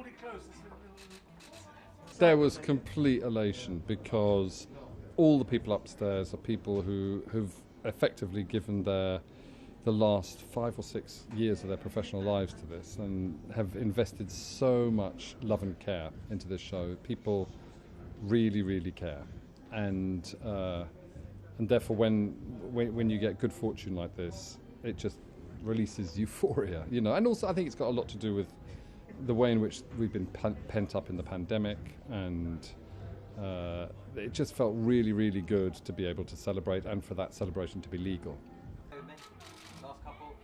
really close. There was complete elation because all the people upstairs are people who've effectively given the last 5 or 6 years of their professional lives to this and have invested so much love and care into this show. People really, really care, and therefore when you get good fortune like this, it just releases euphoria, you know. And also, I think it's got a lot to do with the way in which we've been pent up in the pandemic, and it just felt really, really good to be able to celebrate and for that celebration to be legal. Last couple.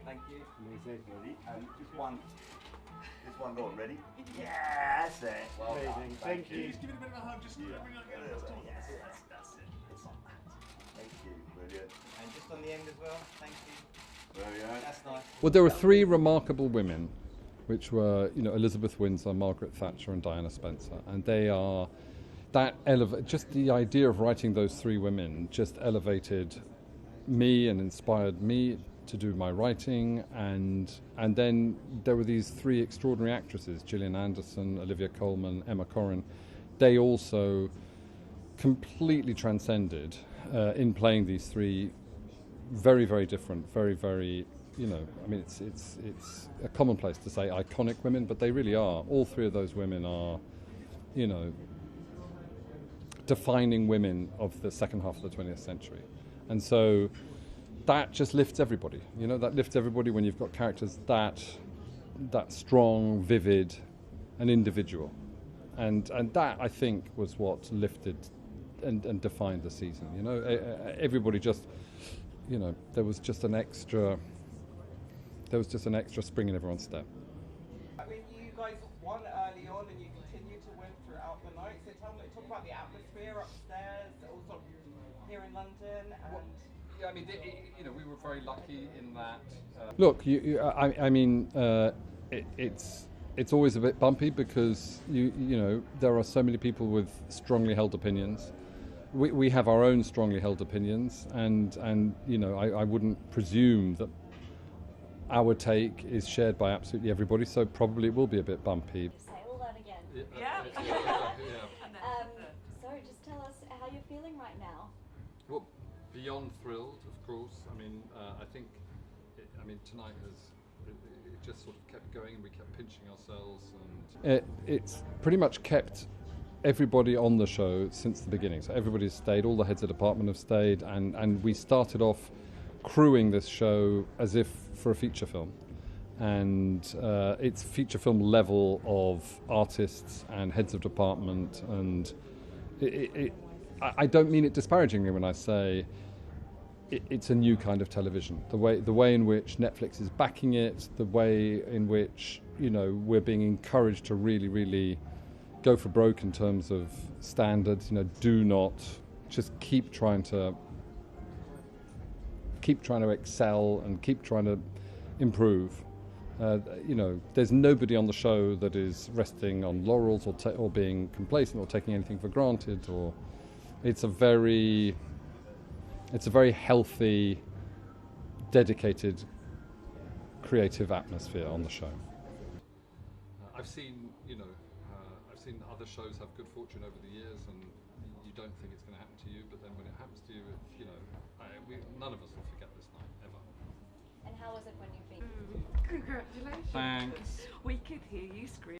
Thank you. Amazing. Ready? Just one. This one gone. Ready? Yeah, that's it. Well Amazing. done. Thank you. Just Just give it a bit of a hug. Just yeah. bring it up. Yes, that's it. Thank you. Brilliant. And just on the end as well. Thank you. Very nice. That's nice. Well, there were 3 remarkable women, which were, you know, Elizabeth Windsor, Margaret Thatcher, and Diana Spencer, and they are just the idea of writing those 3 women just elevated me and inspired me to do my writing, and then there were these 3 extraordinary actresses, Gillian Anderson, Olivia Colman, Emma Corrin. They also completely transcended in playing these 3 very, very different, very, very, you know, I mean, it's a commonplace to say iconic women, but they really are. All 3 of those women are, you know, defining women of the second half of the 20th century. And so that just lifts everybody, you know, that lifts everybody when you've got characters that strong, vivid, and individual. And that, I think, was what lifted and defined the season, you know. Everybody just, you know, there was just an extra spring in everyone's step. I mean, you guys won early on and you continue to win throughout the night. So talk about the atmosphere upstairs, also here in London. And Yeah, I mean, you know, we were very lucky in that. Look, I mean, it's always a bit bumpy because you know, there are so many people with strongly held opinions. We have our own strongly held opinions, and you know, I wouldn't presume that our take is shared by absolutely everybody, so probably it will be a bit bumpy. Say all that again. Yeah. So just tell us how you're feeling right now. Well, beyond thrilled, of course. I mean, I think, tonight it just sort of kept going, and we kept pinching ourselves, and it's pretty much kept everybody on the show since the beginning. So everybody's stayed, all the heads of department have stayed, and we started off crewing this show as if for a feature film, and it's feature film level of artists and heads of department, and I don't mean it disparagingly when I say it's a new kind of television. The way in which Netflix is backing it, the way in which, you know, we're being encouraged to really, really go for broke in terms of standards. You know, do not just keep trying to excel and keep trying to improve. You know, there's nobody on the show that is resting on laurels or being complacent or taking anything for granted. Or it's a very healthy, dedicated, creative atmosphere on the show. I've seen other shows have good fortune over the years, and you don't think it's going to happen to you, but then when it happens to you, you know, none of us will forget this night, ever. And how was it when you beat? Congratulations. Thanks. We could hear you scream.